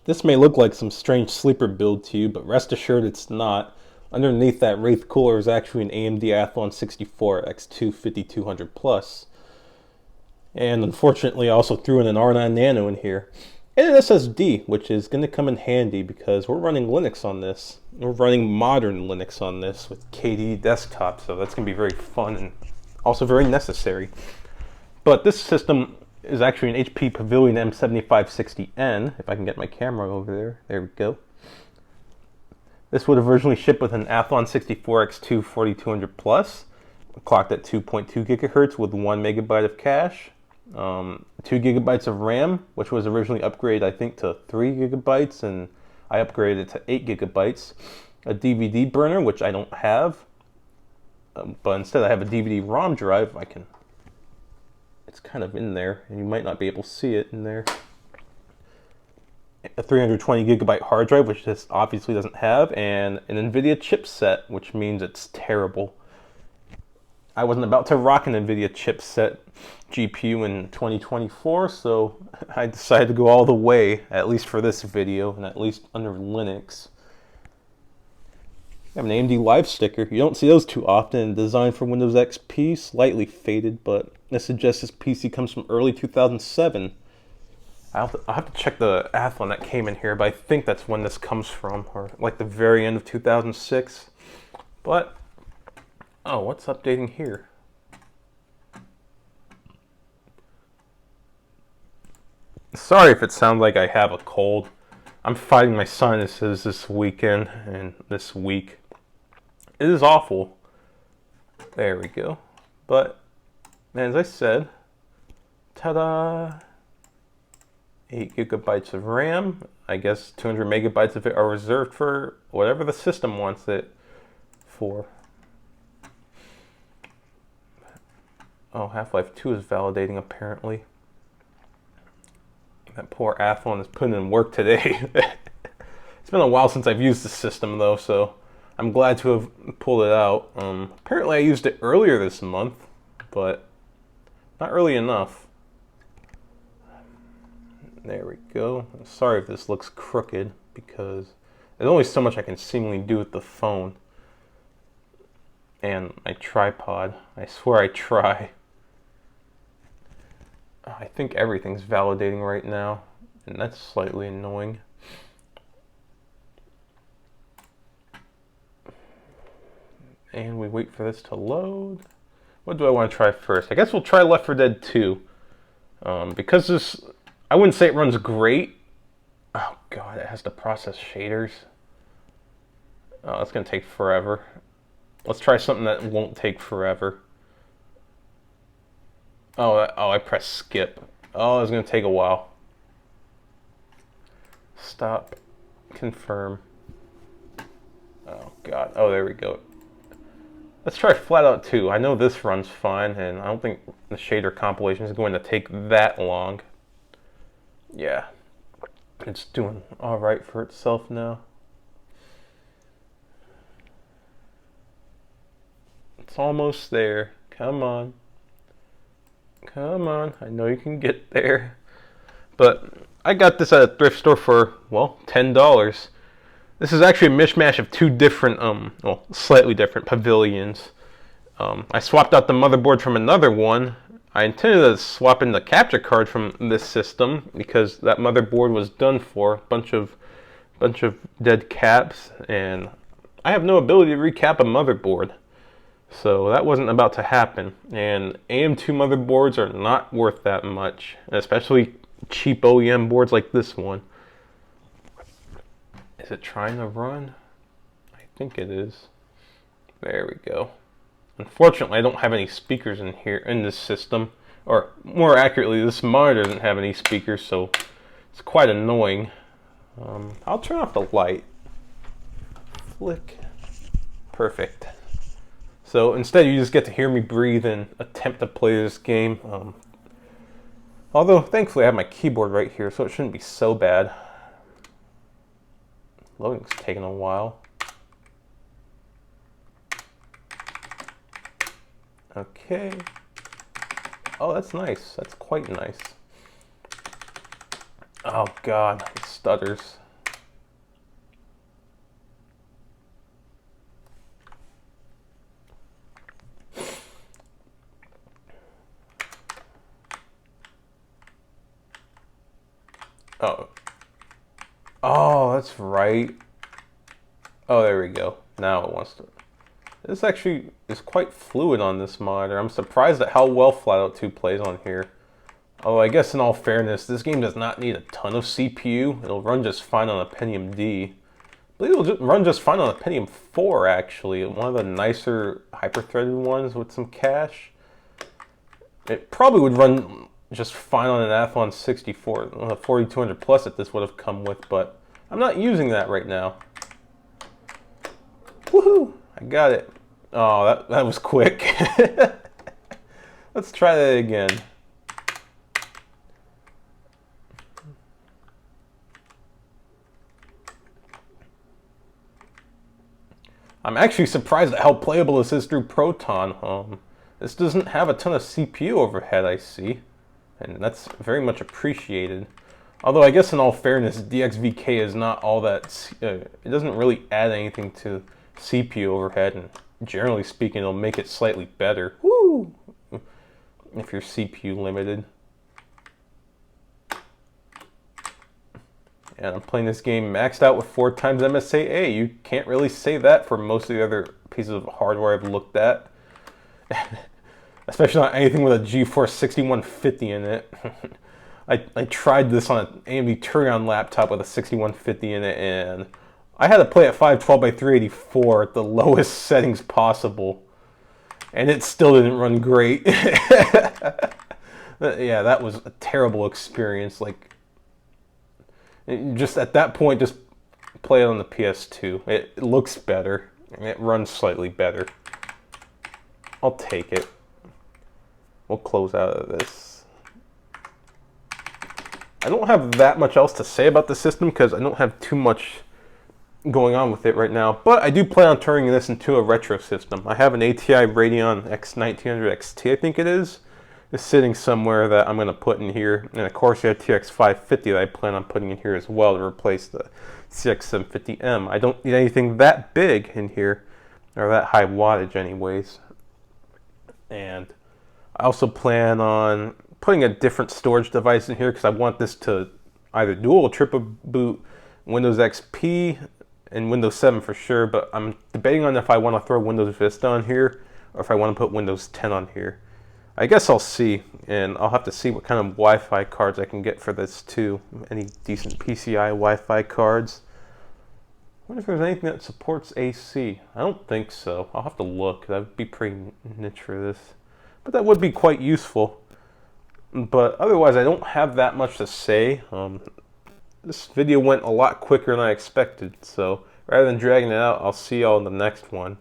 This may look like some strange sleeper build to you, but rest assured it's not. Underneath that Wraith cooler is actually an AMD Athlon 64X2 5200 Plus. And unfortunately I also threw in an R9 Nano in here. And an SSD, which is going to come in handy because we're running Linux on this. We're running modern Linux on this with KDE Desktop, so that's going to be very fun and also very necessary. But this system is actually an HP Pavilion m7560n, if I can get my camera over there. There we go. This would have originally shipped with an Athlon 64X2 4200 Plus, clocked at 2.2 gigahertz with 1 megabyte of cache, 2 gigabytes of RAM, which was originally upgraded, I think, to 3 gigabytes, and I upgraded it to 8 gigabytes. A DVD burner, which I don't have, but instead I have a DVD-ROM drive. It's kind of in there, and you might not be able to see it in there. A 320 gigabyte hard drive, which this obviously doesn't have, and an NVIDIA chipset, which means it's terrible. I wasn't about to rock an NVIDIA chipset GPU in 2024, so I decided to go all the way, at least for this video, and at least under Linux. I have an AMD Live sticker. You don't see those too often. Designed for Windows XP, slightly faded, but this suggests this PC comes from early 2007. I'll have to check the Athlon that came in here, but I think that's when this comes from, or like the very end of 2006. But, oh, what's updating here? Sorry if it sounds like I have a cold. I'm fighting my sinuses this weekend and this week. It is awful. There we go. But, as I said, ta-da! 8 gigabytes of RAM. I guess 200 megabytes of it are reserved for whatever the system wants it for. Oh, Half-Life 2 is validating apparently. That poor Athlon is putting in work today. It's been a while since I've used the system though, so I'm glad to have pulled it out. Apparently I used it earlier this month, but not early enough. There we go. Sorry if this looks crooked, because there's only so much I can seemingly do with the phone and my tripod. I swear I try. I think everything's validating right now, and that's slightly annoying. And we wait for this to load. What do I want to try first? I guess we'll try Left 4 Dead 2. Because this, I wouldn't say it runs great. Oh god, it has to process shaders. Oh, it's going to take forever. Let's try something that won't take forever. Oh, I pressed skip. Oh, it's going to take a while. Stop. Confirm. Oh god. Oh, there we go. Let's try Flatout 2. I know this runs fine, and I don't think the shader compilation is going to take that long. Yeah. It's doing alright for itself now. It's almost there. Come on. Come on. I know you can get there. But I got this at a thrift store for, well, $10. This is actually a mishmash of two different, well, slightly different Pavilions. I swapped out the motherboard from another one. I intended to swap in the capture card from this system because that motherboard was done for. Bunch of dead caps, and I have no ability to recap a motherboard. So that wasn't about to happen. And AM2 motherboards are not worth that much, especially cheap OEM boards like this one. Is it trying to run? I think it is. There we go. Unfortunately, I don't have any speakers in here in this system, or more accurately, this monitor doesn't have any speakers, so it's quite annoying. I'll turn off the light. Flick. Perfect. So instead, you just get to hear me breathe and attempt to play this game. Although, thankfully, I have my keyboard right here, so it shouldn't be so bad. Loading's taking a while. Okay. Oh, that's nice. That's quite nice. Oh god, it's stutters. Oh, that's right. Oh, there we go. Now it wants to. This actually is quite fluid on this monitor. I'm surprised at how well Flatout 2 plays on here. Although I guess in all fairness, this game does not need a ton of CPU. It'll run just fine on a Pentium D. I believe it'll run just fine on a Pentium 4 actually. One of the nicer hyper-threaded ones with some cache. It probably would run just fine on an Athlon 64, a 4200 plus that this would have come with, but I'm not using that right now. Woohoo! I got it. Oh, that was quick. Let's try that again. I'm actually surprised at how playable this is through Proton. This doesn't have a ton of CPU overhead, I see, and that's very much appreciated. Although I guess in all fairness, DXVK is not all that, it doesn't really add anything to CPU overhead, and generally speaking, it'll make it slightly better. Woo! If you're CPU limited. And I'm playing this game maxed out with 4 times MSAA. You can't really say that for most of the other pieces of hardware I've looked at. Especially not anything with a GeForce 6150 in it. I tried this on an AMD Radeon laptop with a 6150 in it, and I had to play at 512 by 384 at the lowest settings possible, and it still didn't run great. Yeah, that was a terrible experience. Like, just at that point, just play it on the PS2. It looks better, and it runs slightly better. I'll take it. We'll close out of this. I don't have that much else to say about the system because I don't have too much going on with it right now, but I do plan on turning this into a retro system. I have an ATI Radeon X1900 XT, I think it is sitting somewhere that I'm going to put in here, and of course the RTX 550 that I plan on putting in here as well to replace the CX750M. I don't need anything that big in here, or that high wattage anyways. And I also plan on putting a different storage device in here because I want this to either dual or triple boot Windows XP and Windows 7 for sure, but I'm debating on if I want to throw Windows Vista on here or if I want to put Windows 10 on here. I guess I'll see, and I'll have to see what kind of Wi-Fi cards I can get for this too. Any decent PCI Wi-Fi cards. I wonder if there's anything that supports AC. I don't think so. I'll have to look. That would be pretty niche for this. But that would be quite useful. But otherwise, I don't have that much to say. This video went a lot quicker than I expected, so rather than dragging it out, I'll see y'all in the next one.